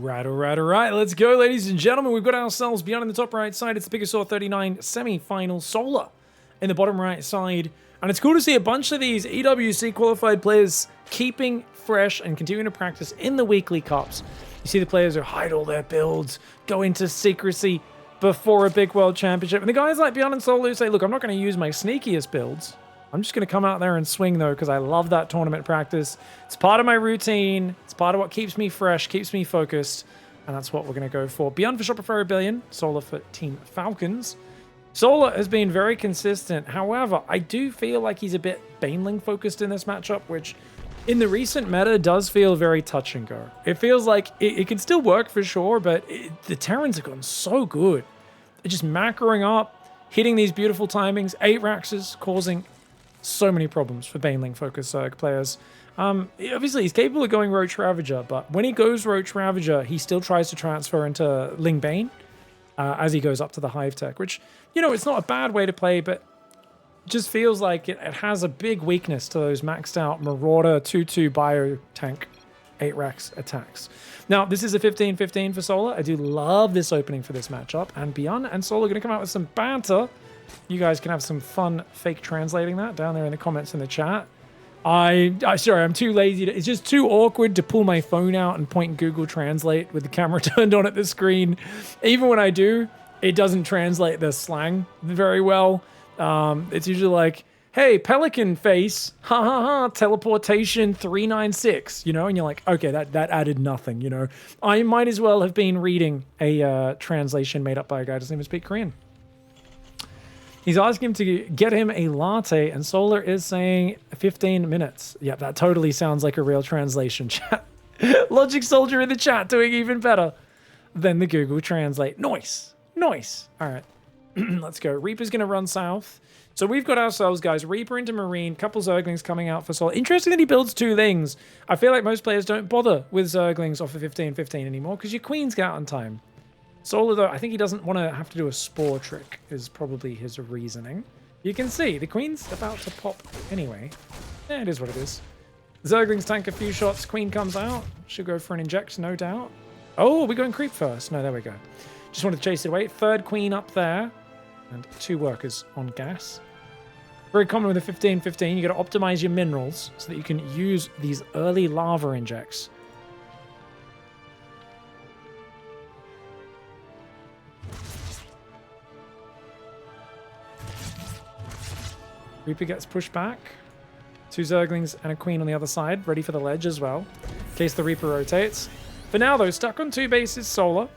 All right. Let's go, ladies and gentlemen. We've got ourselves BYUN in the top right side. It's the PiGosaur 39 semi-final. Solar in the bottom right side. And it's cool to see a bunch of these EWC qualified players keeping fresh and continuing to practice in the weekly cups. You see the players who hide all their builds, go into secrecy before a big world championship. And the guys like BYUN and Solar who say, look, I'm not going to use my sneakiest builds. I'm just going to come out there and swing, though, because I love that tournament practice. It's part of my routine. It's part of what keeps me fresh, keeps me focused, and that's what we're going to go for. BYUN for Shopify Rebellion, Solar for Team Falcons. Solar has been very consistent. However, I do feel like he's a bit Baneling-focused in this matchup, which in the recent meta does feel very touch and go. It feels like it can still work for sure, but the Terrans have gotten so good. They're just macroing up, hitting these beautiful timings, 8 Raxes, causing so many problems for Baneling-focused Zerg players. Obviously, he's capable of going Roach Ravager, but when he goes Roach Ravager, he still tries to transfer into Ling Bane as he goes up to the Hive Tech, which, you know, it's not a bad way to play, but just feels like it has a big weakness to those maxed out Marauder 2-2 bio tank 8 Rax attacks. Now, this is a 15-15 for Solar. I do love this opening for this matchup, and BYUN and Solar are going to come out with some banter. You guys can have some fun fake translating that down there in the comments in the chat. Sorry, I'm too lazy. It's just too awkward to pull my phone out and point Google Translate with the camera turned on at the screen. Even when I do, it doesn't translate the slang very well. It's usually like, hey, pelican face, ha ha ha, teleportation 396, you know, and you're like, okay, that added nothing, you know. I might as well have been reading a translation made up by a guy who doesn't even speak Korean. He's asking him to get him a latte, and Solar is saying 15 minutes. Yep, that totally sounds like a real translation chat. Logic Soldier in the chat doing even better than the Google Translate. Nice. Nice. All right, let's go. Reaper's going to run south. So we've got ourselves, guys, Reaper into Marine, couple Zerglings coming out for Solar. Interesting that he builds 2 things. I feel like most players don't bother with Zerglings off of 15-15 anymore because your Queens get out on time. Solar, though, I think he doesn't want to have to do a spore trick, is probably his reasoning. You can see, the Queen's about to pop anyway. Yeah, it is what it is. Zerglings tank a few shots, Queen comes out. She'll go for an inject, no doubt. Oh, we're going creep first. No, there we go. Just wanted to chase it away. 3rd Queen up there. And 2 workers on gas. Very common with a 15-15. You got to optimize your minerals so that you can use these early lava injects. Reaper gets pushed back. 2 Zerglings and a Queen on the other side, ready for the ledge as well, in case the Reaper rotates. For now, though, stuck on 2 bases, Solar.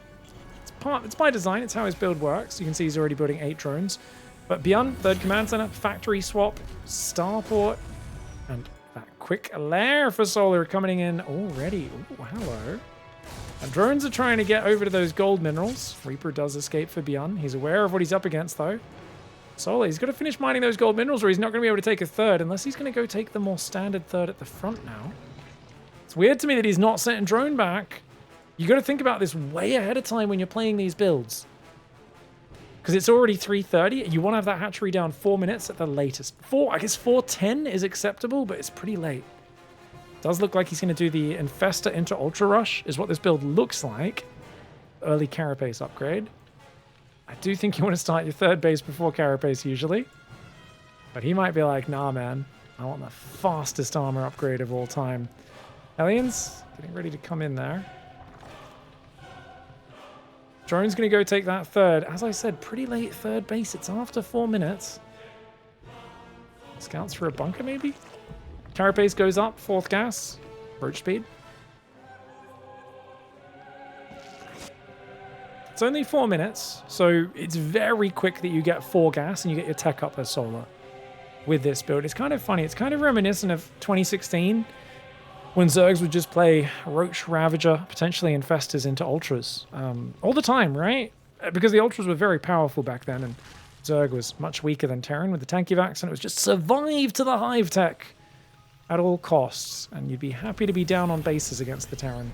It's by design, it's how his build works. You can see he's already building 8 drones. But BYUN, 3rd Command Center, factory swap, starport, and that quick lair for Solar coming in already. Ooh, hello. And drones are trying to get over to those gold minerals. Reaper does escape for BYUN. He's aware of what he's up against, though. Solar, he's got to finish mining those gold minerals or he's not going to be able to take a 3rd unless he's going to go take the more standard 3rd at the front now. It's weird to me that he's not sending drone back. You got to think about this way ahead of time when you're playing these builds. Because it's already 3:30. You want to have that hatchery down 4 minutes at the latest. I guess 4:10 is acceptable, but it's pretty late. Does look like he's going to do the Infestor into Ultra Rush is what this build looks like. Early Carapace upgrade. I do think you want to start your 3rd base before Carapace usually. But he might be like, nah, man. I want the fastest armor upgrade of all time. Aliens, getting ready to come in there. Drone's going to go take that 3rd. As I said, pretty late 3rd base. It's after 4 minutes. Scouts for a bunker, maybe? Carapace goes up, 4th gas. Roach speed. It's only 4 minutes, so it's very quick that you get 4 gas and you get your tech up as Solar with this build. It's kind of funny. It's kind of reminiscent of 2016 when Zergs would just play Roach Ravager, potentially Infestors into Ultras all the time, right? Because the Ultras were very powerful back then and Zerg was much weaker than Terran with the tanky vax, and it was just survive to the Hive Tech at all costs. And you'd be happy to be down on bases against the Terran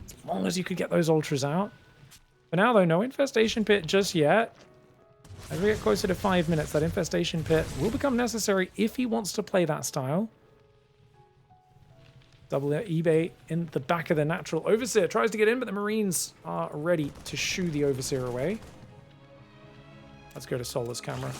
as long as you could get those Ultras out. For now, though, no Infestation Pit just yet. As we get closer to 5 minutes, that Infestation Pit will become necessary if he wants to play that style. Double eBay in the back of the natural. Overseer tries to get in, but the Marines are ready to shoo the Overseer away. Let's go to Solar's camera.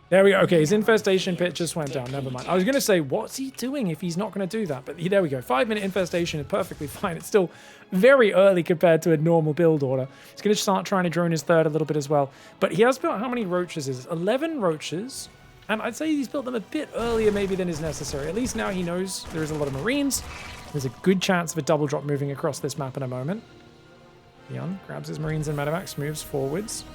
There we go. Okay, his infestation pit just went down. Never mind. I was going to say, what's he doing if he's not going to do that? But there we go. 5-minute infestation is perfectly fine. It's still very early compared to a normal build order. He's going to start trying to drone his third a little bit as well. But he has built how many roaches is it? 11 roaches. And I'd say he's built them a bit earlier maybe than is necessary. At least now he knows there is a lot of Marines. There's a good chance of a double drop moving across this map in a moment. BYUN grabs his Marines and Medivacs, moves forwards.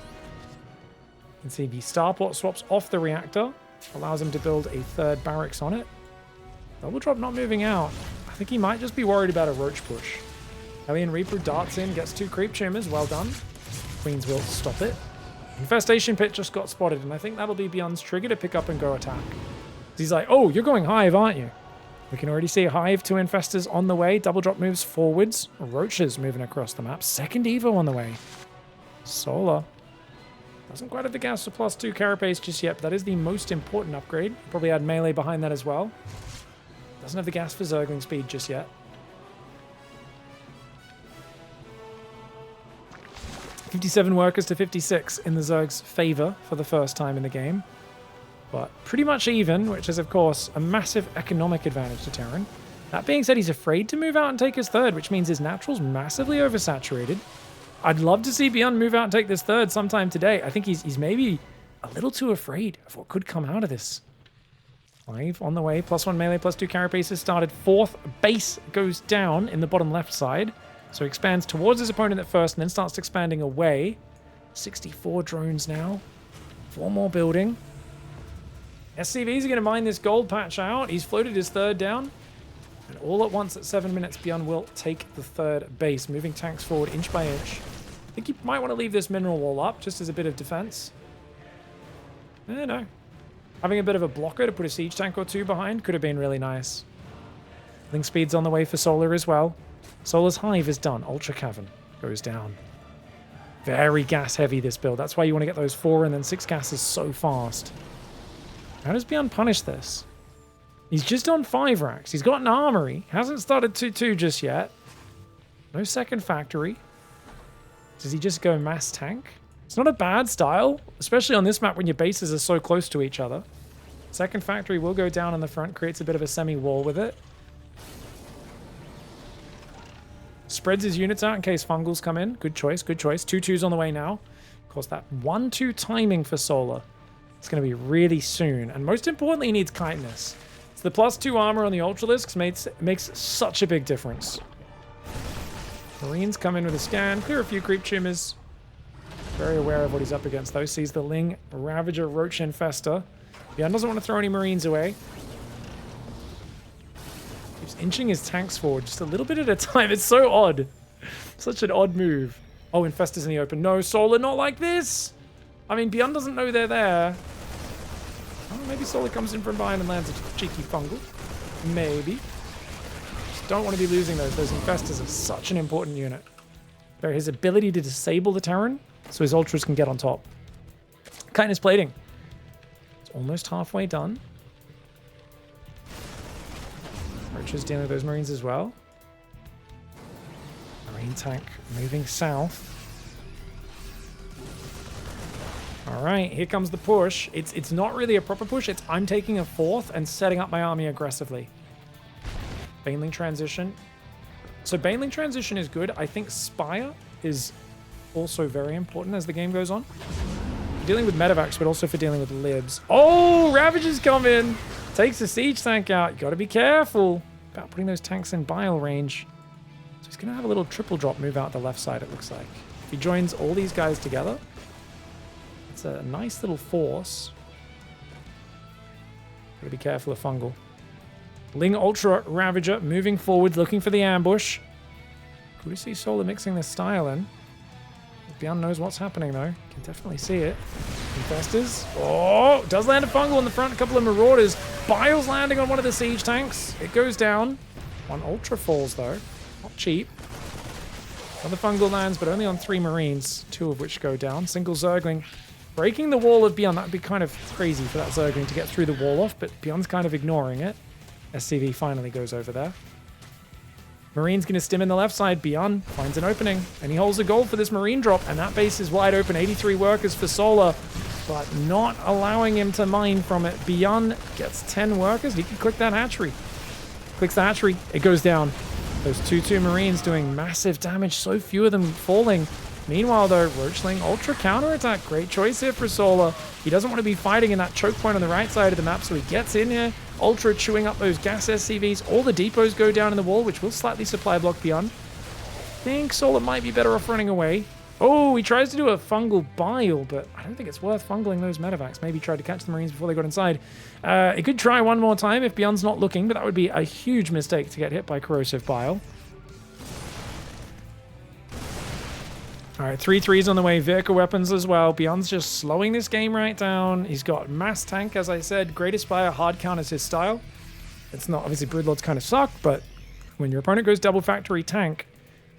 You can see the starport swaps off the reactor, allows him to build a third barracks on it. Double drop not moving out. I think he might just be worried about a roach push. Alien Reaper darts in, gets 2 creep tumors, well done. Queens will stop it. Infestation pit just got spotted, and I think that'll be BYUN's trigger to pick up and go attack. He's like, oh, you're going Hive, aren't you? We can already see a Hive, 2 infestors on the way. Double drop moves forwards. Roaches moving across the map. Second Evo on the way. Solar. Doesn't quite have the gas for +2 carapace just yet, but that is the most important upgrade. Probably add melee behind that as well. Doesn't have the gas for Zergling speed just yet. 57 workers to 56 in the Zerg's favor for the first time in the game. But pretty much even, which is, of course, a massive economic advantage to Terran. That being said, he's afraid to move out and take his third, which means his natural's massively oversaturated. I'd love to see BYUN move out and take this third sometime today. I think he's maybe a little too afraid of what could come out of this. 5 on the way, +1 melee, +2 carapace has started. 4th base goes down in the bottom left side. So he expands towards his opponent at first and then starts expanding away. 64 drones now. 4 more building. SCVs are going to mine this gold patch out. He's floated his third down. And all at once at 7 minutes, BYUN will take the third base, moving tanks forward inch by inch. I think he might want to leave this mineral wall up just as a bit of defense. I don't know. Having a bit of a blocker to put a siege tank or 2 behind could have been really nice. Link speed's on the way for Solar as well. Solar's Hive is done. Ultra Cavern goes down. Very gas heavy this build. That's why you want to get those 4 and then 6 gases so fast. How does BYUN punish this? He's just on 5 racks. He's got an armory. Hasn't started 2-2 just yet. No second factory. Does he just go mass tank? It's not a bad style, especially on this map when your bases are so close to each other. Second factory will go down in the front, creates a bit of a semi-wall with it. Spreads his units out in case fungals come in. Good choice, good choice. 2-2s on the way now. Of course, that 1-2 timing for Solar. It's going to be really soon. And most importantly, he needs kindness. It's the +2 armor on the Ultralisks makes such a big difference. Marines come in with a scan, clear a few creep tumors. Very aware of what he's up against, though. Sees the Ling Ravager Roach Infestor. BYUN doesn't want to throw any Marines away. Keeps inching his tanks forward just a little bit at a time. It's so odd. Such an odd move. Oh, Infestors in the open. No, Solar, not like this. I mean, BYUN doesn't know they're there. Oh, maybe Solar comes in from behind and lands a cheeky fungal. Maybe. Just don't want to be losing those. Those Infestors are such an important unit. They're his ability to disable the Terran, so his Ultras can get on top. Kindness plating. It's almost halfway done. Roach's dealing with those Marines as well. Marine tank moving south. Alright, here comes the push. It's not really a proper push. It's I'm taking a 4th and setting up my army aggressively. Baneling transition. So Baneling transition is good. I think Spire is also very important as the game goes on. For dealing with medevacs, but also for dealing with libs. Oh, Ravagers come in. Takes the siege tank out. You got to be careful about putting those tanks in bile range. So he's going to have a little triple drop move out the left side, it looks like. If he joins all these guys together, it's a nice little force. Got to be careful of fungal. Ling Ultra Ravager moving forward, looking for the ambush. Could we see Solar mixing this style in? BYUN knows what's happening, though. Can definitely see it. Infestors. Oh, does land a fungal in the front. A couple of Marauders. Bile's landing on one of the siege tanks. It goes down. 1 Ultra falls, though. Not cheap. Another fungal lands, but only on 3 Marines, 2 of which go down. Single Zergling. Breaking the wall of BYUN. That would be kind of crazy for that Zergling to get through the wall off, but BYUN's kind of ignoring it. SCV finally goes over there. Marine's going to stim in the left side. BYUN finds an opening, and he holds a goal for this Marine drop, and that base is wide open. 83 workers for Solar, but not allowing him to mine from it. BYUN gets 10 workers. He can click that hatchery. Clicks the hatchery. It goes down. Those 2-2 Marines doing massive damage. So few of them falling. Meanwhile, though, Roachling Ultra counterattack. Great choice here for Solar. He doesn't want to be fighting in that choke point on the right side of the map, so he gets in here. Ultra chewing up those gas SCVs. All the depots go down in the wall, which will slightly supply block BYUN. I think Solar might be better off running away. Oh, he tries to do a fungal bile, but I don't think it's worth fungling those medevacs. Maybe he tried to catch the Marines before they got inside. He could try one more time if BYUN's not looking, but that would be a huge mistake to get hit by corrosive bile. All right, 3-3s on the way. Vehicle weapons as well. BYUN's just slowing this game right down. He's got mass tank, as I said. Great Aspire, hard count is his style. It's not, obviously, Broodlords kind of suck, but when your opponent goes double factory tank,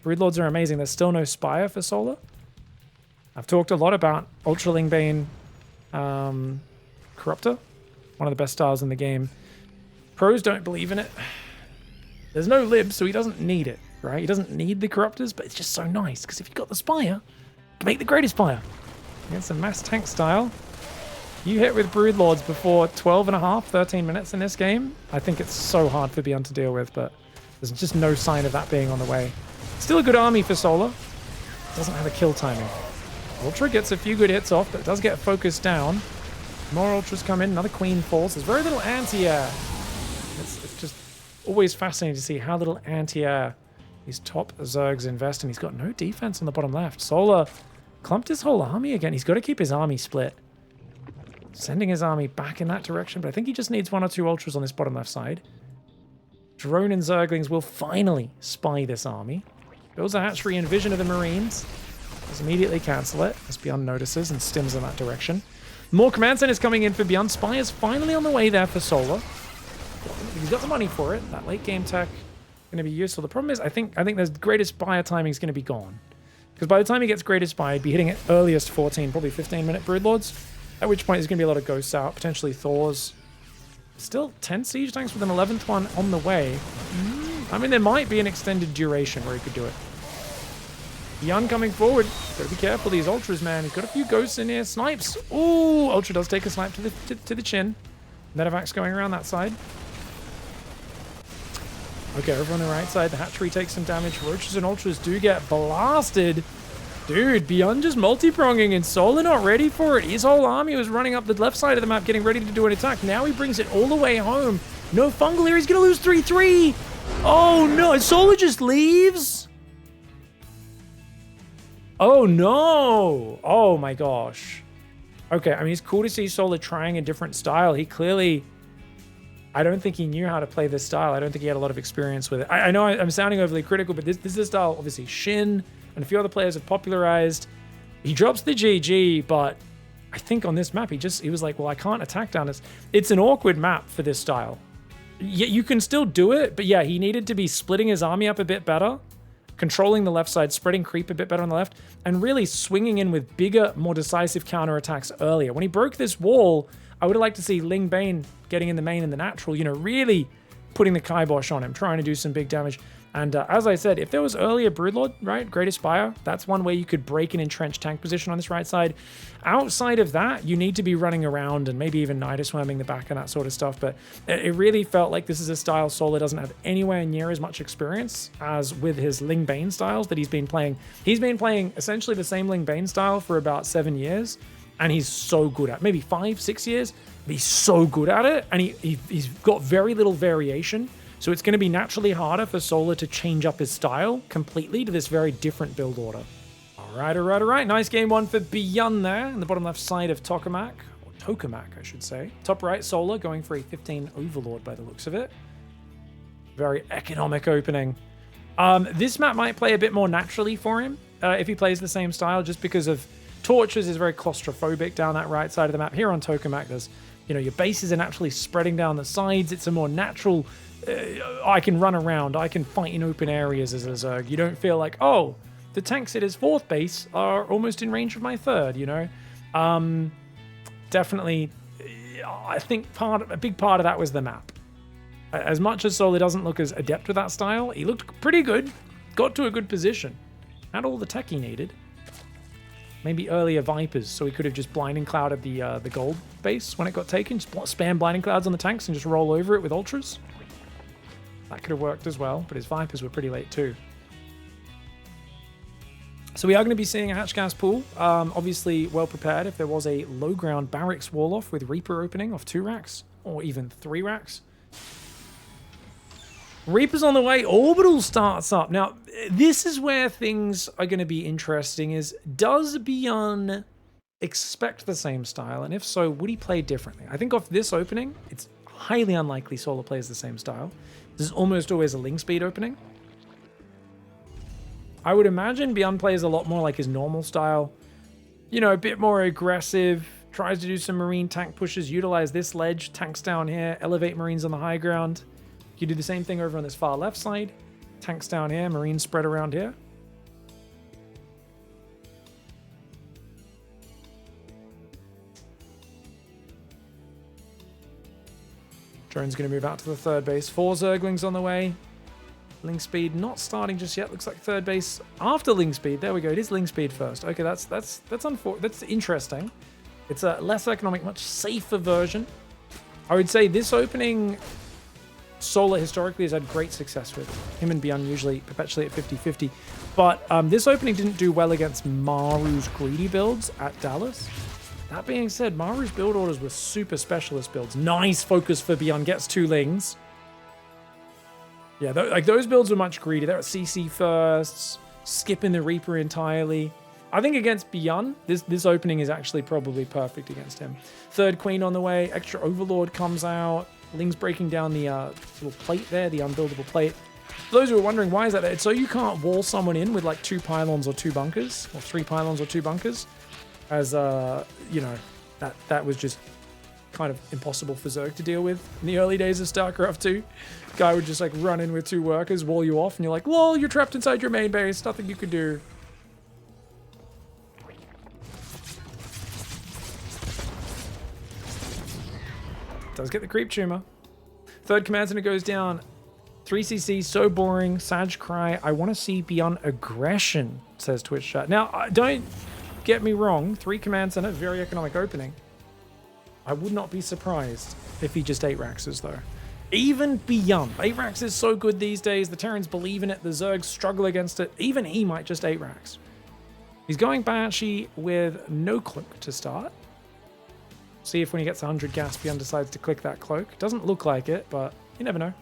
Broodlords are amazing. There's still no Spire for Solar. I've talked a lot about Ultra Lingbane Corruptor. One of the best styles in the game. Pros don't believe in it. There's no lib, so he doesn't need it, right? He doesn't need the Corruptors, but it's just so nice, because if you've got the Spire, you can make the Great Aspire. It's a mass tank style. You hit with Broodlords before 12 and a half, 13 minutes in this game. I think it's so hard for BYUN to deal with, but there's just no sign of that being on the way. Still a good army for Solar. Doesn't have a kill timing. Ultra gets a few good hits off, but it does get focused down. More Ultras come in. Another Queen falls. There's very little anti-air. It's just always fascinating to see how little anti-air these top Zergs invest in. He's got no defense on the bottom left. Solar clumped his whole army again. He's got to keep his army split. Sending his army back in that direction, but I think he just needs 1 or 2 Ultras on this bottom left side. Drone and Zerglings will finally spy this army. Builds a hatchery in vision of the Marines. Just immediately cancel it as BYUN notices and stims in that direction. More command centers coming in for BYUN. Spy is finally on the way there for Solar. He's got the money for it. That late game tech going to be useful. The problem is I think there's greatest Spire timing is going to be gone. Because by the time he gets greatest Spire, he'd be hitting at earliest 14, probably 15-minute Broodlords. At which point there's going to be a lot of Ghosts out, potentially Thors. Still 10 siege tanks with an 11th one on the way. I mean, there might be an extended duration where he could do it. BYUN coming forward. Gotta be careful, these Ultras, man. He's got a few Ghosts in here. Snipes. Ooh, Ultra does take a snipe to the chin. Medevac's going around that side. Okay, over on the right side, the hatchery takes some damage. Roaches and Ultras do get blasted. Dude, BYUN just multi-pronging and Solar not ready for it. His whole army was running up the left side of the map, getting ready to do an attack. Now he brings it all the way home. No fungal here. He's going to lose 3-3. Oh, no. Solar just leaves? Oh, no. Oh, my gosh. Okay, I mean, it's cool to see Solar trying a different style. He clearly... I don't think he knew how to play this style. I don't think he had a lot of experience with it. I know I'm sounding overly critical, but this is a style, obviously, Shin and a few other players have popularized. He drops the GG, but I think on this map, he was like, well, I can't attack down this. It's an awkward map for this style. Yeah, you can still do it, but yeah, he needed to be splitting his army up a bit better, controlling the left side, spreading creep a bit better on the left, and really swinging in with bigger, more decisive counterattacks earlier. When he broke this wall, I would have liked to see Ling Bane getting in the main and the natural, you know, really putting the kibosh on him, trying to do some big damage. And as I said, if there was earlier Broodlord, right, Great Aspire, that's one way you could break an entrenched tank position on this right side. Outside of that, you need to be running around and maybe even Nidus swarming the back and that sort of stuff. But it really felt like this is a style Solar doesn't have anywhere near as much experience as with his Ling Bane styles that he's been playing. He's been playing essentially the same Ling Bane style for about 7 years. And he's so good at it. Maybe 5-6 years, but he's so good at it. And he's got very little variation. So it's going to be naturally harder for Solar to change up his style completely to this very different build order. All right. Nice game one for BYUN there in the bottom left side of Tokamak. Or Tokamak, I should say. Top right, Solar going for a 15 Overlord by the looks of it. Very economic opening. This map might play a bit more naturally for him if he plays the same style, just because of Torches is very claustrophobic down that right side of the map. Here on Tokamak, there's, you know, your bases are naturally spreading down the sides. It's a more natural, I can run around, I can fight in open areas as a Zerg. You don't feel like, oh, the tanks at his fourth base are almost in range of my third, you know? Definitely, I think a big part of that was the map. As much as Solar doesn't look as adept with that style, he looked pretty good. Got to a good position. Had all the tech he needed. Maybe earlier Vipers, so he could have just blinding clouded the gold base when it got taken. Just spam blinding clouds on the tanks and just roll over it with ultras. That could have worked as well, but his Vipers were pretty late too. So we are going to be seeing a hatch gas pool. Obviously well prepared if there was a low ground barracks wall off with Reaper opening off 2 racks or even 3 racks. Reaper's on the way. Orbital starts up. Now, this is where things are going to be interesting is, does BYUN expect the same style? And if so, would he play differently? I think off this opening, it's highly unlikely Solar plays the same style. This is almost always a Link Speed opening. I would imagine BYUN plays a lot more like his normal style. You know, a bit more aggressive. Tries to do some Marine tank pushes. Utilize this ledge. Tanks down here. Elevate Marines on the high ground. You do the same thing over on this far left side. Tanks down here, Marines spread around here. Drone's going to move out to the third base. 4 Zerglings on the way. Link speed not starting just yet. Looks like third base after Link speed. There we go. It is Link speed first. Okay, that's interesting. It's a less economic, much safer version. I would say this opening, Solar historically has had great success with. Him and BYUN usually perpetually at 50-50. But this opening didn't do well against Maru's greedy builds at Dallas. That being said, Maru's build orders were super specialist builds. Nice focus for BYUN. Gets 2 Lings. Yeah, like those builds were much greedy. They were CC firsts, skipping the Reaper entirely. I think against BYUN, this opening is actually probably perfect against him. Third Queen on the way. Extra Overlord comes out. Ling's breaking down the little plate there, the unbuildable plate. For those who are wondering, why is that there? It's so you can't wall someone in with like 2 pylons or 2 bunkers, or 3 pylons or 2 bunkers. As, you know, that was just kind of impossible for Zerg to deal with in the early days of StarCraft 2. Guy would just like run in with 2 workers, wall you off, and you're like, lol, you're trapped inside your main base, nothing you can do. Does get the creep tumor. Third command center goes down. 3cc, so boring. Sag cry. I want to see BYUN aggression, says Twitch chat. Now, don't get me wrong. 3 command center, very economic opening. I would not be surprised if he just 8 Raxes though. Even BYUN. 8 Rax is so good these days. The Terrans believe in it. The Zergs struggle against it. Even he might just 8 Rax. He's going Banshee with no cloak to start. See if when he gets 100 gas, BYUN decides to click that cloak. Doesn't look like it, but you never know.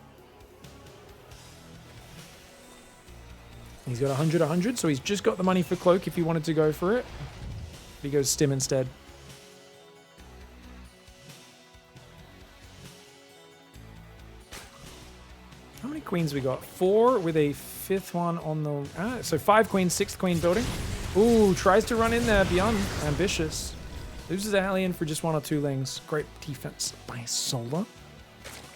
He's got 100, so he's just got the money for cloak if he wanted to go for it. But he goes stim instead. How many queens we got? 4 with a 5th one on the... so 5 queens, 6th queen building. Ooh, tries to run in there. BYUN, ambitious. Loses a Hellion for just 1 or 2 Lings. Great defense by Solar.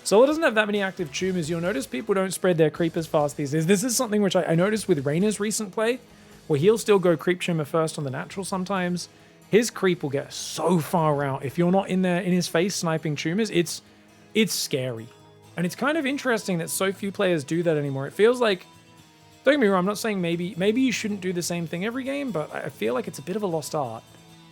Solar doesn't have that many active tumors. You'll notice people don't spread their creep as fast these days. This is something which I noticed with Reyna's recent play, where he'll still go creep tumor first on the natural sometimes. His creep will get so far out. If you're not in there in his face sniping tumors, it's scary. And it's kind of interesting that so few players do that anymore. It feels like, don't get me wrong, I'm not saying maybe you shouldn't do the same thing every game, but I feel like it's a bit of a lost art.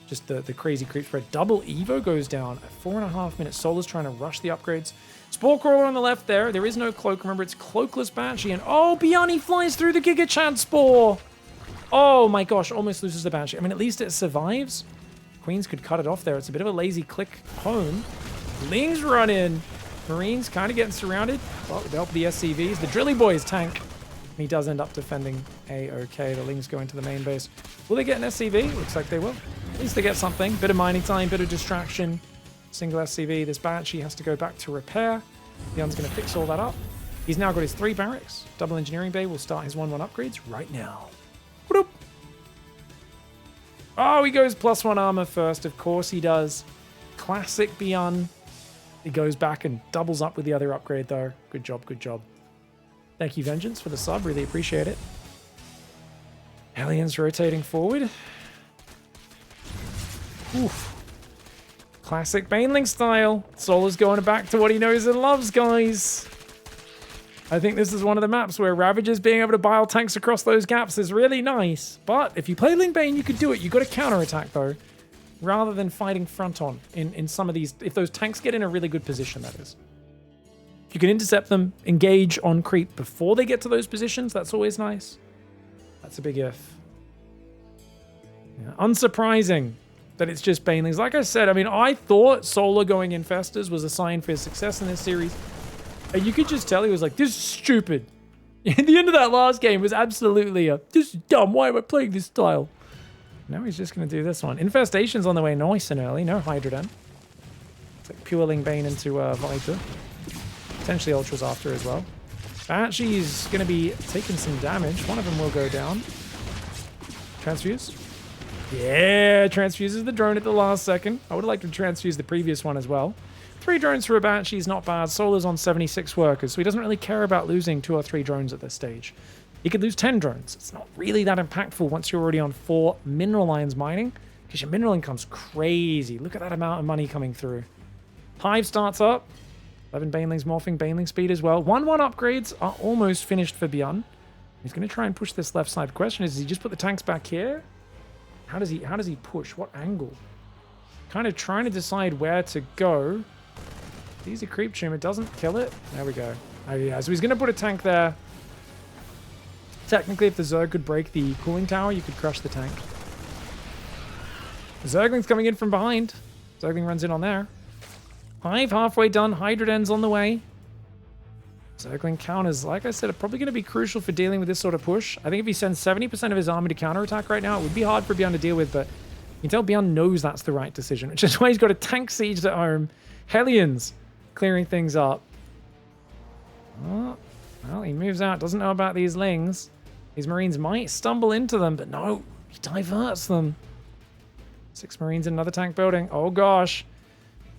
Just the crazy creep spread. Double Evo goes down at 4.5 minutes. Solar's trying to rush the upgrades. Spore Crawler on the left there. There is no cloak. Remember, it's cloakless Banshee. And oh, BYUN flies through the Giga Chad Spore. Oh my gosh, almost loses the Banshee. I mean, at least it survives. Queens could cut it off there. It's a bit of a lazy click home. Lings run in. Marines kind of getting surrounded. Well, with the help of the SCVs. The Drilly Boys tank. He does end up defending A-OK. The Lings go into the main base. Will they get an SCV? Looks like they will. At least they get something. Bit of mining time, bit of distraction. Single SCV. This Banshee has to go back to repair. BYUN's going to fix all that up. He's now got his 3 barracks. Double engineering bay will start his 1-1 upgrades right now. Whoop. Oh, he goes +1 armor first. Of course he does. Classic BYUN. He goes back and doubles up with the other upgrade though. Good job, good job. Thank you, Vengeance, for the sub. Really appreciate it. Hellions rotating forward. Oof. Classic Baneling style. Solar's going back to what he knows and loves, guys. I think this is one of the maps where Ravagers being able to bile tanks across those gaps is really nice. But if you play Ling Bane, you could do it. You've got to counterattack, though, rather than fighting front on in some of these. If those tanks get in a really good position, that is. If you can intercept them, engage on creep before they get to those positions, that's always nice. That's a big if. Yeah, unsurprising that it's just Banelings. Like I said, I mean, I thought Solar going Infestors was a sign for his success in this series. And you could just tell he was like, this is stupid. At the end of that last game was absolutely this is dumb. Why am I playing this style? Now he's just going to do this one. Infestation's on the way nice and early. No Hydroden. It's like pure Ling Bane into Viper. Potentially Ultra's after as well. Banshee's going to be taking some damage. One of them will go down. Transfuse. Yeah, transfuses the drone at the last second. I would have liked to transfuse the previous one as well. 3 drones for a Banshee is not bad. Solar's on 76 workers, so he doesn't really care about losing 2 or 3 drones at this stage. He could lose 10 drones. It's not really that impactful once you're already on 4 mineral lines mining, because your mineral income's crazy. Look at that amount of money coming through. Hive starts up. 11 Banelings morphing, Baneling speed as well. 1-1 upgrades are almost finished for BYUN. He's going to try and push this left side. The question is, does he just put the tanks back here? How does he push? What angle? Kind of trying to decide where to go. Easy creep tumor doesn't kill it. There we go. Oh yeah, so he's going to put a tank there. Technically, if the Zerg could break the cooling tower, you could crush the tank. Zergling's coming in from behind. Zergling runs in on there. Hive halfway done. Hydroden's on the way. Zergling counters, like I said, are probably going to be crucial for dealing with this sort of push. I think if he sends 70% of his army to counterattack right now, it would be hard for BYUN to deal with, but you can tell BYUN knows that's the right decision, which is why he's got a tank siege at home. Hellions clearing things up. Oh, well, he moves out, doesn't know about these Lings. These Marines might stumble into them, but no, he diverts them. 6 Marines in another tank building. Oh gosh.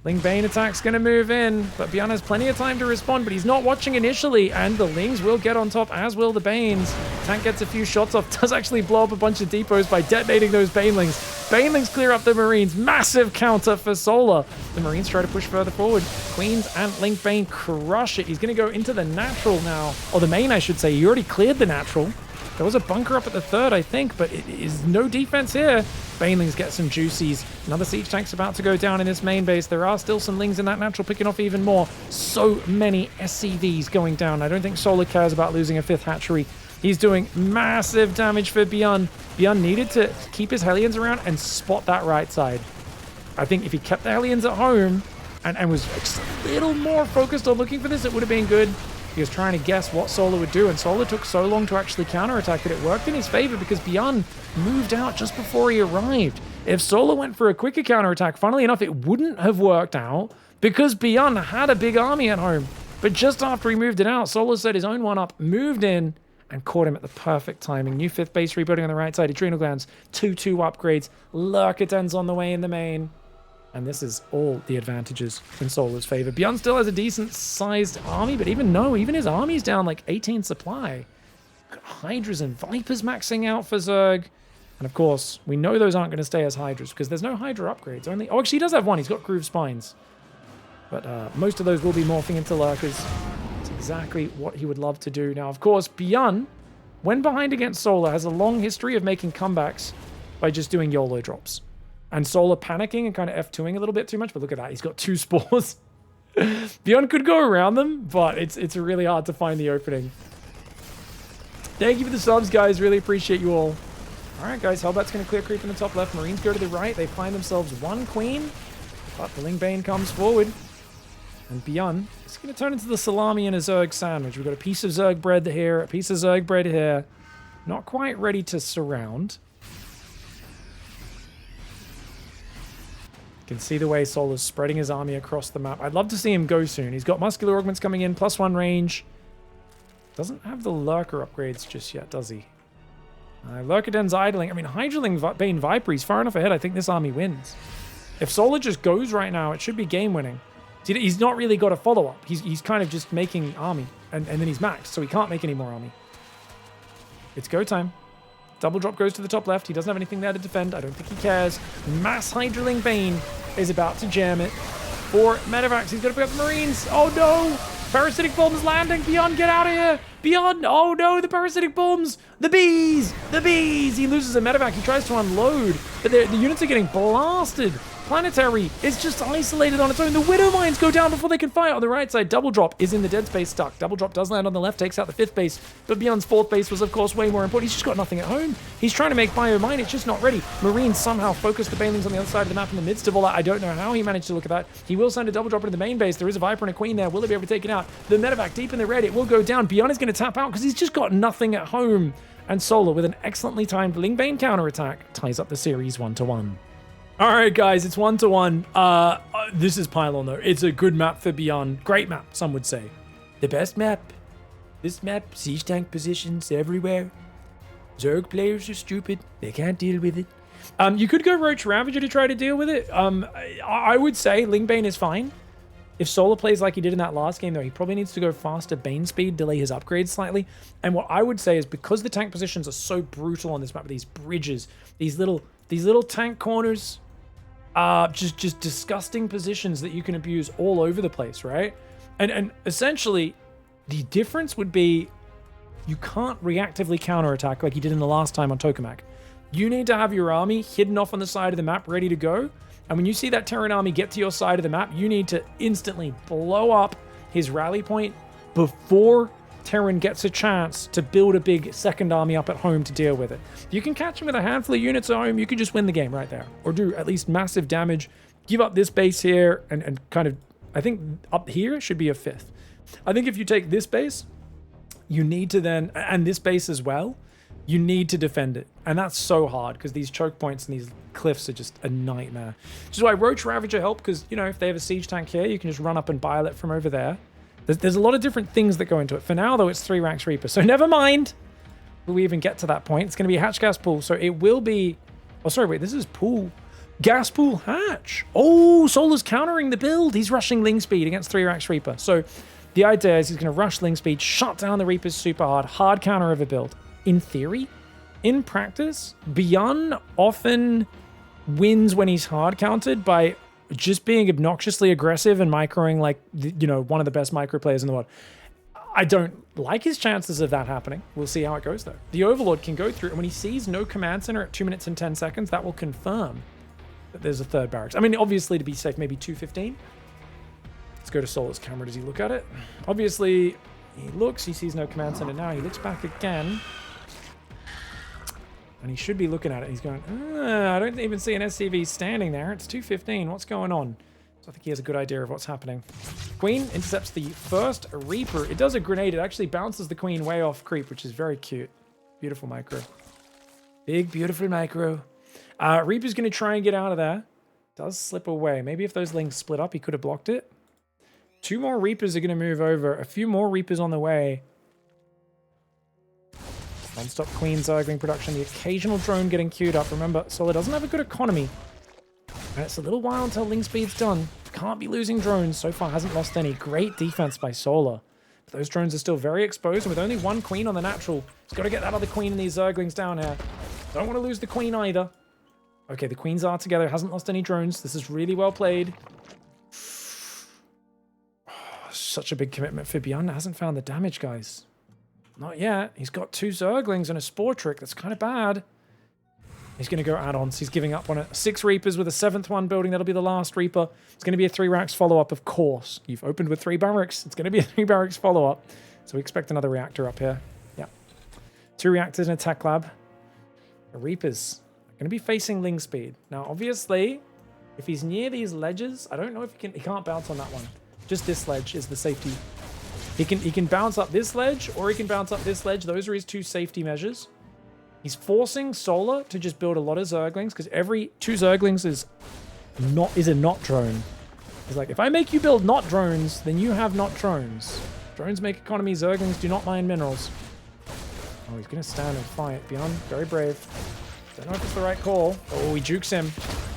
Ling Bane attack's going to move in, but BYUN has plenty of time to respond, but he's not watching initially, and the Lings will get on top, as will the Banes. Tank gets a few shots off, does actually blow up a bunch of depots by detonating those Banelings. Banelings clear up the Marines. Massive counter for Solar. The Marines try to push further forward. Queens and Ling Bane crush it. He's going to go into the natural now, or the main, I should say. He already cleared the natural. There was a bunker up at the 3rd, I think, but it is no defense here. Banelings get some juicies. Another siege tank's about to go down in this main base. There are still some Lings in that natural picking off even more. So many SCVs going down. I don't think Solar cares about losing a 5th hatchery. He's doing massive damage for BYUN. BYUN needed to keep his Hellions around and spot that right side. I think if he kept the Hellions at home and was just a little more focused on looking for this, it would have been good. He was trying to guess what Solar would do, and Solar took so long to actually counterattack that it worked in his favor because BYUN moved out just before he arrived. If Solar went for a quicker counterattack, funnily enough, it wouldn't have worked out because BYUN had a big army at home. But just after he moved it out, Solar set his own one up, moved in, and caught him at the perfect timing. New 5th base rebuilding on the right side, Adrenal Glands, 2-2 upgrades, Lurkitens on the way in the main. And this is all the advantages in Solar's favor. BYUN still has a decent-sized army, but even his army's down like 18 supply. Got Hydras and Vipers maxing out for Zerg. And of course, we know those aren't going to stay as Hydras because there's no Hydra upgrades. Oh, actually, he does have one. He's got Groove Spines. But most of those will be morphing into Lurkers. It's exactly what he would love to do. Now, of course, BYUN, when behind against Solar, has a long history of making comebacks by just doing YOLO drops. And Solar panicking and kind of F2ing a little bit too much. But look at that. He's got 2 spores. BYUN could go around them, but it's really hard to find the opening. Thank you for the subs, guys. Really appreciate you all. All right, guys. Hellbat's going to clear creep in the top left. Marines go to the right. They find themselves 1 queen. But the Ling Bane comes forward. And BYUN is going to turn into the salami in a Zerg sandwich. We've got a piece of Zerg bread here, a piece of Zerg bread here. Not quite ready to surround. You can see the way Solar's spreading his army across the map. I'd love to see him go soon. He's got muscular augments coming in, +1 range. Doesn't have the Lurker upgrades just yet, does he? Lurkerden's idling. I mean, Hydraling Bane Viper, he's far enough ahead. I think this army wins. If Solar just goes right now, it should be game winning. See, he's not really got a follow-up. He's kind of just making army, and then he's maxed, so he can't make any more army. It's go time. Double drop goes to the top left. He doesn't have anything there to defend. I don't think he cares. Mass Hydraling Bane is about to jam it. For Medivacs, he's going to pick up the Marines. Oh no! Parasitic bombs landing. BYUN, get out of here. BYUN, oh no, the parasitic bombs. The bees. He loses a medevac. He tries to unload, but the units are getting blasted. Planetary is just isolated on its own. The Widow Mines go down before they can fire. On the right side, Double Drop is in the dead space stuck. Double Drop does land on the left, takes out the 5th base, but BYUN's 4th base was, of course, way more important. He's just got nothing at home. He's trying to make Bio Mine. It's just not ready. Marines somehow focus the Banelings on the other side of the map in the midst of all that. I don't know how he managed to look at that. He will send a Double Drop into the main base. There is a Viper and a Queen there. Will he be able to take it out? The medevac deep in the red. It will go down. BYUN is going to tap out because he's just got nothing at home. And Solar, with an excellently timed Lingbane counterattack, ties up the series 1-1. All right, guys, it's 1-1. This is Pylon, though. It's a good map for BYUN. Great map, some would say. The best map. This map, siege tank positions everywhere. Zerg players are stupid. They can't deal with it. You could go Roach Ravager to try to deal with it. I would say Lingbane is fine. If Solar plays like he did in that last game, though, he probably needs to go faster Bane speed, delay his upgrades slightly. And what I would say is because the tank positions are so brutal on this map, these bridges, these little tank corners, just disgusting positions that you can abuse all over the place, right? And essentially, the difference would be you can't reactively counterattack like you did in the last time on Tokamak. You need to have your army hidden off on the side of the map, ready to go. And when you see that Terran army get to your side of the map, you need to instantly blow up his rally point before Terran gets a chance to build a big second army up at home to deal with it. If you can catch him with a handful of units at home, you can just win the game right there. Or do at least massive damage. Give up this base here and kind of, I think up here should be a 5th. I think if you take this base, you need to then, and this base as well, you need to defend it. And that's so hard because these choke points and these cliffs are just a nightmare. Which is why Roach Ravager help because, you know, if they have a siege tank here, you can just run up and bile it from over there. There's a lot of different things that go into it. For now, though, it's 3 ranks Reaper. So never mind. Will we even get to that point? It's going to be a hatch gas pool. So it will be... Oh, sorry, wait. This is pool. Gas pool hatch. Oh, Solar's countering the build. He's rushing Ling speed against 3 ranks Reaper. So the idea is he's going to rush Ling speed, shut down the Reapers super hard counter over build. In theory, in practice, BYUN often wins when he's hard countered by just being obnoxiously aggressive and microing like, you know, one of the best micro players in the world. I don't like his chances of that happening. We'll see how it goes, though. The Overlord can go through, and when he sees no command center at 2 minutes and 10 seconds, that will confirm that there's a 3rd barracks. I mean, obviously, to be safe, maybe 2:15. Let's go to Solar's camera. Does he look at it? Obviously, he looks. He sees no command center now. He looks back again. And he should be looking at it. He's going, I don't even see an SCV standing there. It's 2:15. What's going on? So I think he has a good idea of what's happening. Queen intercepts the first Reaper. It does a grenade. It actually bounces the Queen way off creep, which is very cute. Beautiful micro. Big, beautiful micro. Reaper's going to try and get out of there. Does slip away. Maybe if those Lings split up, he could have blocked it. 2 more Reapers are going to move over. A few more Reapers on the way. Non-stop Queen Zergling production. The occasional drone getting queued up. Remember, Solar doesn't have a good economy. And it's a little while until Ling speed's done. Can't be losing drones. So far, hasn't lost any. Great defense by Solar. But those drones are still very exposed. And with only 1 Queen on the natural, he's got to get that other Queen and these Zerglings down here. Don't want to lose the Queen either. Okay, the Queens are together. Hasn't lost any drones. This is really well played. Oh, such a big commitment for BYUN. Hasn't found the damage, guys. Not yet. He's got 2 Zerglings and a Spore Trick. That's kind of bad. He's going to go add-ons. He's giving up on it. 6 Reapers with a 7th one building. That'll be the last Reaper. It's going to be a 3 racks follow-up, of course. You've opened with 3 barracks. It's going to be a 3 barracks follow-up. So we expect another reactor up here. Yeah. 2 reactors in a tech lab. The Reapers are going to be facing Ling speed. Now, obviously, if he's near these ledges, I don't know if he can't bounce on that one. Just this ledge is the safety. He can bounce up this ledge, or he can bounce up this ledge. Those are his 2 safety measures. He's forcing Solar to just build a lot of Zerglings, because every 2 Zerglings is a not drone. He's like, if I make you build not drones, then you have not drones. Drones make economy, Zerglings do not mine minerals. Oh, he's going to stand and fight. BYUN, very brave. Don't know if it's the right call. Oh, he jukes him.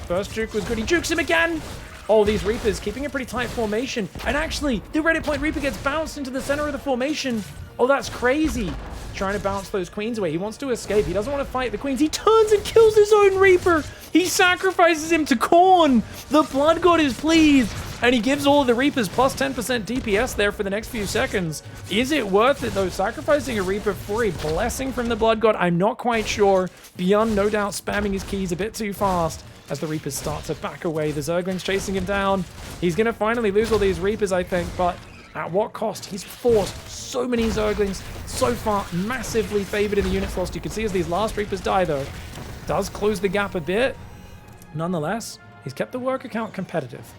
First juke was good. He jukes him again! Oh, these Reapers keeping a pretty tight formation. And actually, the Reddit Point Reaper gets bounced into the center of the formation. Oh, that's crazy. Trying to bounce those Queens away. He wants to escape. He doesn't want to fight the Queens. He turns and kills his own Reaper. He sacrifices him to Khorne. The Blood God is pleased. And he gives all of the Reapers plus 10% DPS there for the next few seconds. Is it worth it, though? Sacrificing a Reaper for a blessing from the Blood God? I'm not quite sure. BYUN, no doubt, spamming his keys a bit too fast as the Reapers start to back away. The Zergling's chasing him down. He's going to finally lose all these Reapers, I think, but at what cost? He's forced so many Zerglings so far, massively favored in the units lost. You can see as these last Reapers die, though, does close the gap a bit. Nonetheless, he's kept the worker count competitive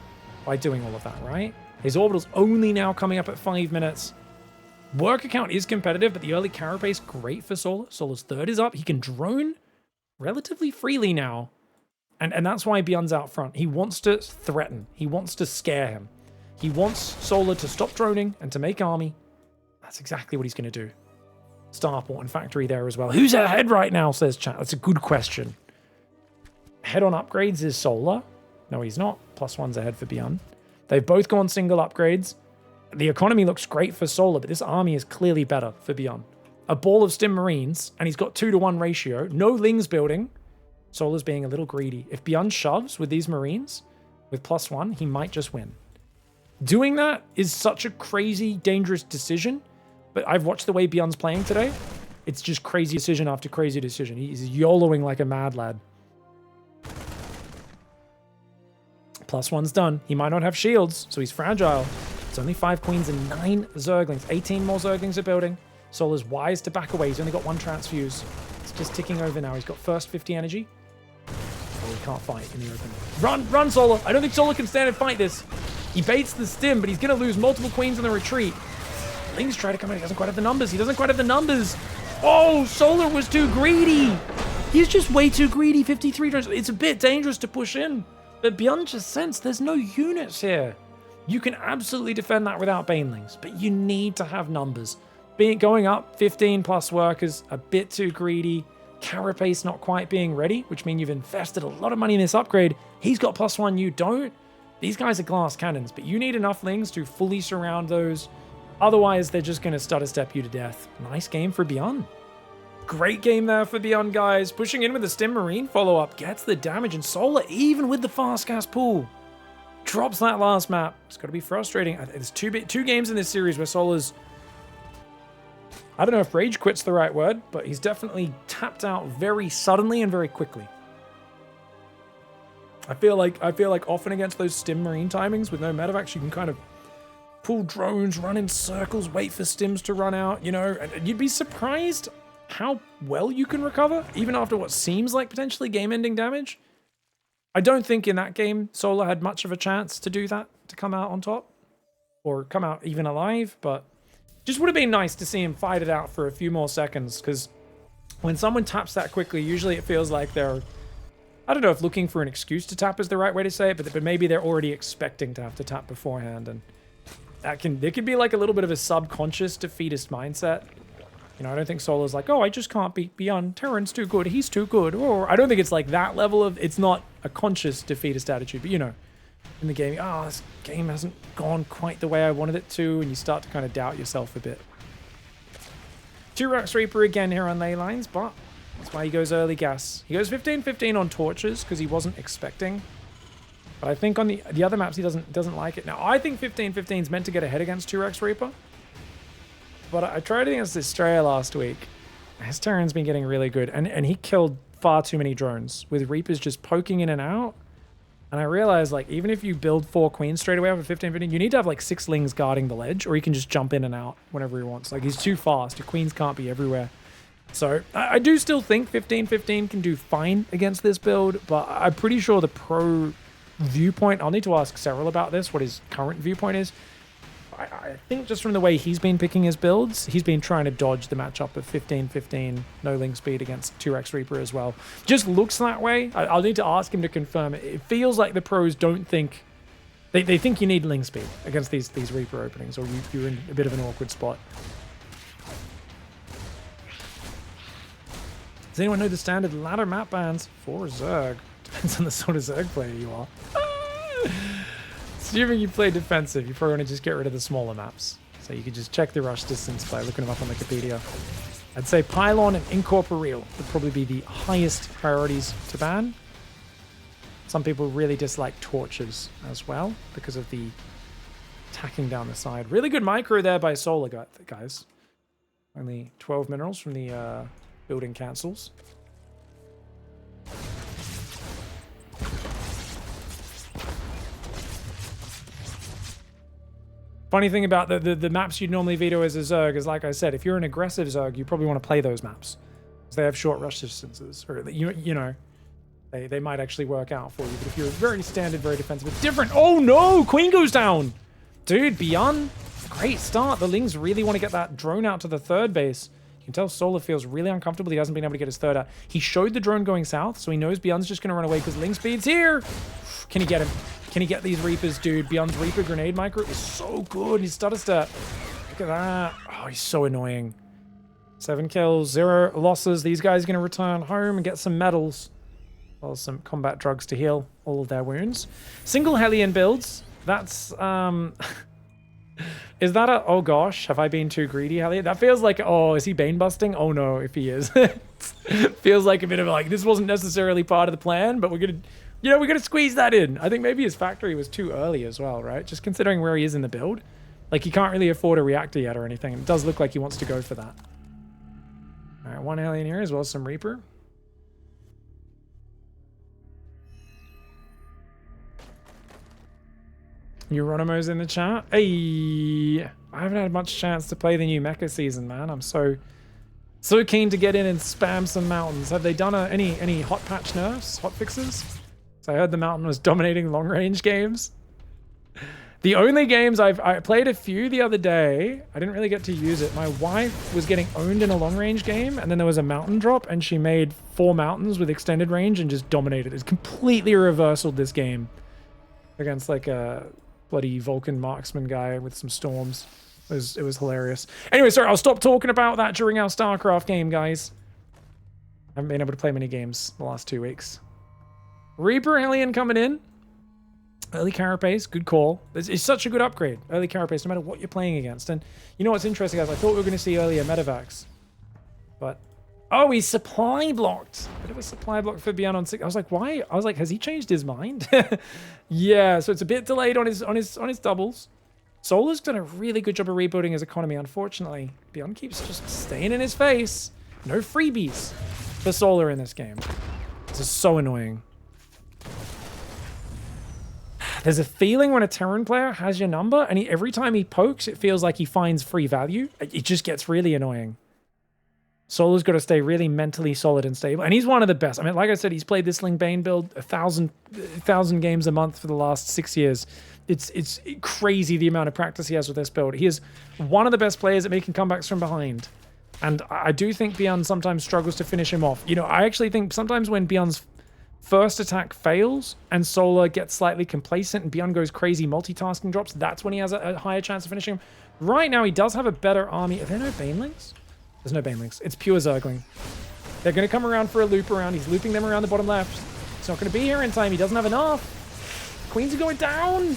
by doing all of that, right? His orbital's only now coming up at 5 minutes. Worker count is competitive, but the early carapace, great for Solar. Solar's third is up. He can drone relatively freely now. And that's why BYUN's out front. He wants to threaten. He wants to scare him. He wants Solar to stop droning and to make army. That's exactly what he's going to do. Starport and factory there as well. Who's ahead right now, says chat. That's a good question. Head on upgrades is Solar. No, he's not. +1's ahead for BYUN. They've both gone single upgrades. The economy looks great for Solar, but this army is clearly better for BYUN. A ball of Stim Marines, and he's got 2-to-1 ratio. No Lings building. Solar's being a little greedy. If BYUN shoves with these Marines, with +1, he might just win. Doing that is such a crazy, dangerous decision, but I've watched the way BYUN's playing today. It's just crazy decision after crazy decision. He's YOLOing like a mad lad. +1's done. He might not have shields, so he's fragile. It's only 5 queens and 9 Zerglings. 18 more Zerglings are building. Solar's wise to back away. He's only got 1 transfuse. It's just ticking over now. He's got first 50 energy. Oh, he can't fight in the open. Run, Solar! I don't think Solar can stand and fight this. He baits the stim, but he's going to lose multiple queens in the retreat. Lings try to come in. He doesn't quite have the numbers. He doesn't quite have the numbers. Oh, Solar was too greedy. He's just way too greedy. 53 drones. It's a bit dangerous to push in. But BYUN just sensed there's no units here. You can absolutely defend that without Banelings, but you need to have numbers. Going up 15 plus workers, a bit too greedy. Carapace not quite being ready, which means you've invested a lot of money in this upgrade. He's got +1, you don't. These guys are glass cannons, but you need enough Lings to fully surround those. Otherwise, they're just going to stutter step you to death. Nice game for BYUN. Great game there for BYUN, guys. Pushing in with the Stim Marine follow-up. Gets the damage, and Solar, even with the fast gas pool, drops that last map. It's got to be frustrating. There's two games in this series where Solar's... I don't know if rage quit's the right word, but he's definitely tapped out very suddenly and very quickly. I feel like often against those Stim Marine timings with no medevacs, you can kind of pull drones, run in circles, wait for Stims to run out, you know, and you'd be surprised how well you can recover, even after what seems like potentially game-ending damage. I don't think in that game Solar had much of a chance to do that, to come out on top, or come out even alive, but just would have been nice to see him fight it out for a few more seconds, because when someone taps that quickly, usually it feels like they're, I don't know if looking for an excuse to tap is the right way to say it, but maybe they're already expecting to have to tap beforehand, and there could be like a little bit of a subconscious defeatist mindset. You know, I don't think Solar's like, oh, I just can't beat BYUN. Terran's too good. He's too good. Or I don't think it's like that level of... It's not a conscious defeatist attitude. But, you know, in the game, this game hasn't gone quite the way I wanted it to. And you start to kind of doubt yourself a bit. 2-Rex Reaper again here on ley lines. But that's why he goes early gas. He goes 15-15 on torches because he wasn't expecting. But I think on the other maps, he doesn't like it. Now, I think 15-15 is meant to get ahead against 2-Rex Reaper. But I tried it against Estrella last week. His Terran's been getting really good. And he killed far too many drones with Reapers just poking in and out. And I realized, like, even if you build 4 queens straight away over 15-15, you need to have, like, 6 Lings guarding the ledge, or he can just jump in and out whenever he wants. Like, he's too fast. Your queens can't be everywhere. So I do still think 15-15 can do fine against this build, but I'm pretty sure the pro viewpoint... I'll need to ask Cyril about this, what his current viewpoint is. I think just from the way he's been picking his builds, he's been trying to dodge the matchup of 15-15, no Ling speed against 2-Rex Reaper as well. Just looks that way. I'll need to ask him to confirm it. It feels like the pros don't think... They think you need Ling speed against these Reaper openings, or you're in a bit of an awkward spot. Does anyone know the standard ladder map bans for Zerg? Depends on the sort of Zerg player you are. Assuming you play defensive, you probably want to just get rid of the smaller maps. So you could just check the rush distance by looking them up on Wikipedia. I'd say Pylon and Incorporeal would probably be the highest priorities to ban. Some people really dislike torches as well because of the attacking down the side. Really good micro there by Solar, guys. Only 12 minerals from the building cancels. Funny thing about the maps you'd normally veto as a Zerg is, like I said, if you're an aggressive Zerg, you probably want to play those maps. Because they have short rush distances. Or, you know, they might actually work out for you. But if you're very standard, very defensive, it's different. Oh no! Queen goes down! Dude, BYUN, great start. The Lings really want to get that drone out to the third base. You can tell Solar feels really uncomfortable. He hasn't been able to get his third out. He showed the drone going south, so he knows BYUN's just going to run away because Ling Speed's here. Can he get him? Can he get these Reapers, dude? BYUN's Reaper grenade micro is so good. He's stutter step. Look at that. Oh, he's so annoying. 7 kills, 0 losses. These guys are going to return home and get some medals. Well, some combat drugs to heal all of their wounds. Single Hellion builds. That's, is that a, oh gosh, have I been too greedy, Hellion? That feels like, oh, is he Bane busting? Oh no, if he is. Feels like a bit of like, this wasn't necessarily part of the plan, but we're going to, you know, we're going to squeeze that in. I think maybe his factory was too early as well, right? Just considering where he is in the build. Like, he can't really afford a reactor yet or anything. It does look like he wants to go for that. All right, 1 Hellion here as well as some Reaper. Euronimo's in the chat. Hey, I haven't had much chance to play the new mecha season, man. I'm so keen to get in and spam some mountains. Have they done any hot patch nerfs, hot fixes? So I heard the mountain was dominating long range games. The only games I played a few the other day. I didn't really get to use it. My wife was getting owned in a long range game, and then there was a mountain drop, and she made 4 mountains with extended range and just dominated. It's completely reversaled this game against like a bloody Vulcan marksman guy with some storms. It was hilarious. Anyway, sorry, I'll stop talking about that during our StarCraft game, guys. I haven't been able to play many games the last 2 weeks. Reaper Hellion coming in. Early Carapace, good call. It's such a good upgrade. Early Carapace, no matter what you're playing against. And you know what's interesting, guys? I thought we were going to see earlier Medivacs. But, oh, he's supply blocked. Bit of a supply block for BYUN on 6. I was like, why? I was like, has he changed his mind? Yeah, so it's a bit delayed on his doubles. Solar's done a really good job of rebuilding his economy, unfortunately. BYUN keeps just staying in his face. No freebies for Solar in this game. This is so annoying. There's a feeling when a Terran player has your number, and every time he pokes, it feels like he finds free value. It just gets really annoying. Solar's got to stay really mentally solid and stable, and he's one of the best. I mean, like I said, he's played this Ling Bane build 1,000 games a month for the last 6 years. It's crazy the amount of practice he has with this build. He is one of the best players at making comebacks from behind, and I do think BYUN sometimes struggles to finish him off. You know, I actually think sometimes when BYUN's first attack fails and Solar gets slightly complacent and BYUN goes crazy multitasking drops, that's when he has a higher chance of finishing him. Right now, he does have a better army. Are there no Banelings? There's no Banelings. It's pure Zergling. They're going to come around for a loop around. He's looping them around the bottom left. He's not going to be here in time. He doesn't have enough. Queens are going down.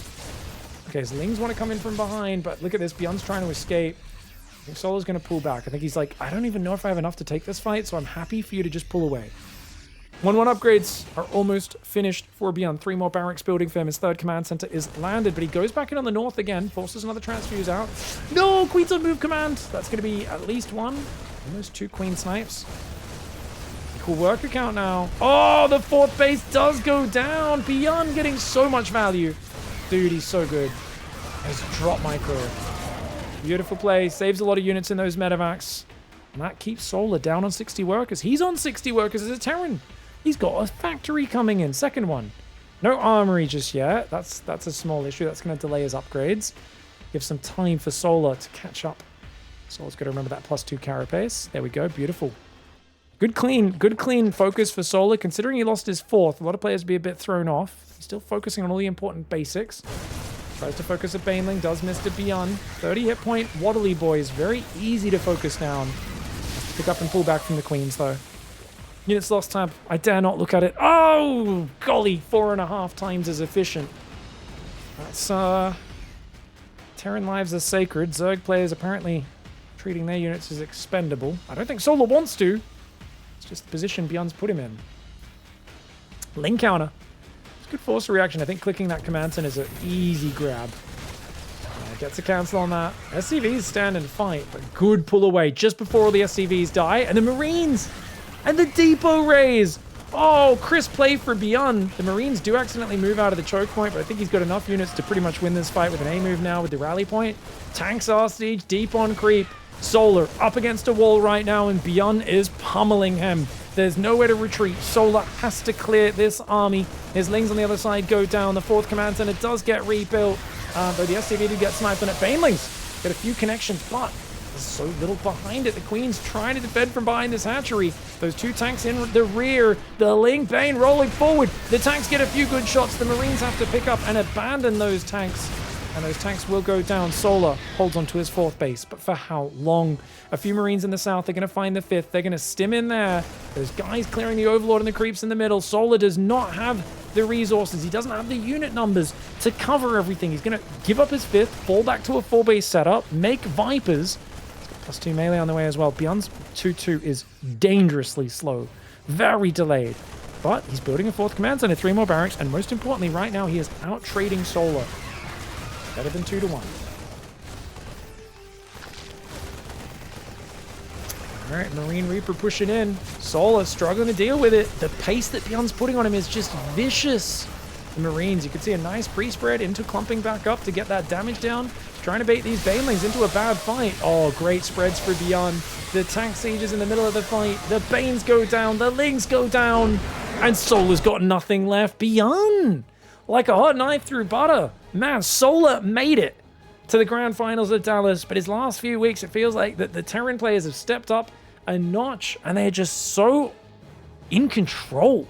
Okay, his Lings want to come in from behind, but look at this. BYUN's trying to escape. I think Solar's going to pull back. I think he's like, I don't even know if I have enough to take this fight, so I'm happy for you to just pull away. 1-1 upgrades are almost finished for BYUN. 3 more barracks building for him. His 3rd command center is landed, but he goes back in on the north again, forces another transfuse out. No, Queen's on move command. That's going to be at least 1. Almost 2 Queen snipes. Cool worker count now. Oh, the 4th base does go down. BYUN getting so much value. Dude, he's so good. Nice drop micro. Beautiful play. Saves a lot of units in those medevacs. And that keeps Solar down on 60 workers. He's on 60 workers as a Terran. He's got a factory coming in. 2nd one. No armory just yet. That's a small issue. That's going to delay his upgrades. Give some time for Solar to catch up. Solar's got to remember that +2 carapace. There we go. Beautiful. Good clean focus for Solar. Considering he lost his 4th, a lot of players would be a bit thrown off. He's still focusing on all the important basics. Tries to focus at Baneling. Does miss to BYUN. 30 hit point. Waddly boys. Very easy to focus down. Has to pick up and pull back from the Queens, though. Units lost tab. I dare not look at it. Oh, golly. 4.5 times as efficient. That's, Terran lives are sacred. Zerg players apparently treating their units as expendable. I don't think Solar wants to. It's just the position BYUN's put him in. Ling counter. Good force reaction. I think clicking that command center is an easy grab. Gets a cancel on that. SCVs stand and fight, but good pull away just before all the SCVs die. And the Marines and the depot raise. Oh, crisp play for BYUN. The Marines do accidentally move out of the choke point, but I think he's got enough units to pretty much win this fight with an A move now with the rally point. Tanks are siege, deep on creep. Solar up against a wall right now, and BYUN is pummeling him. There's nowhere to retreat. Solar has to clear this army. His Lings on the other side go down. The 4th command center does get rebuilt. Though the SCV did get sniped on it. Banelings got a few connections, but there's so little behind it. The Queen's trying to defend from behind this hatchery. Those 2 tanks in the rear. The Ling Bane rolling forward. The tanks get a few good shots. The Marines have to pick up and abandon those tanks. And those tanks will go down. Solar holds onto his 4th base, but for how long? A few Marines in the south are going to find the 5th. They're going to stim in there. Those guys clearing the Overlord and the creeps in the middle. Solar does not have the resources. He doesn't have the unit numbers to cover everything. He's going to give up his 5th, fall back to a 4-base setup, make Vipers. +2 melee on the way as well. BYUN's 2-2 is dangerously slow, very delayed. But he's building a 4th command center, 3 more barracks, and most importantly, right now, he is out trading Solar. Better than 2-1. All right, Marine Reaper pushing in. Solar struggling to deal with it. The pace that BYUN's putting on him is just vicious. The Marines, you can see a nice pre-spread into clumping back up to get that damage down. Trying to bait these Banelings into a bad fight. Oh, great spreads for BYUN. The tank sieges in the middle of the fight. The Banes go down. The Lings go down. And Solar's got nothing left. BYUN, like a hot knife through butter. Man, Solar made it to the grand finals of Dallas, but his last few weeks, it feels like that the Terran players have stepped up a notch, and they're just so in control.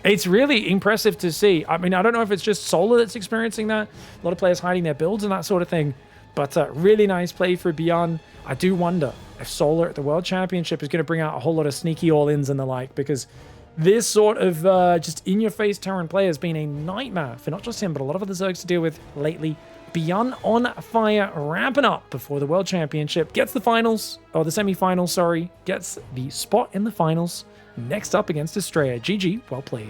It's really impressive to see. I mean, I don't know if it's just Solar that's experiencing that. A lot of players hiding their builds and that sort of thing, but really nice play for BYUN. I do wonder if Solar at the World Championship is going to bring out a whole lot of sneaky all-ins and the like, because this sort of just in-your-face Terran play has been a nightmare for not just him, but a lot of other Zergs to deal with lately. BYUN on fire, ramping up before the World Championship. Gets the finals, or the semi-finals, sorry. Gets the spot in the finals. Next up against Australia. GG, well played.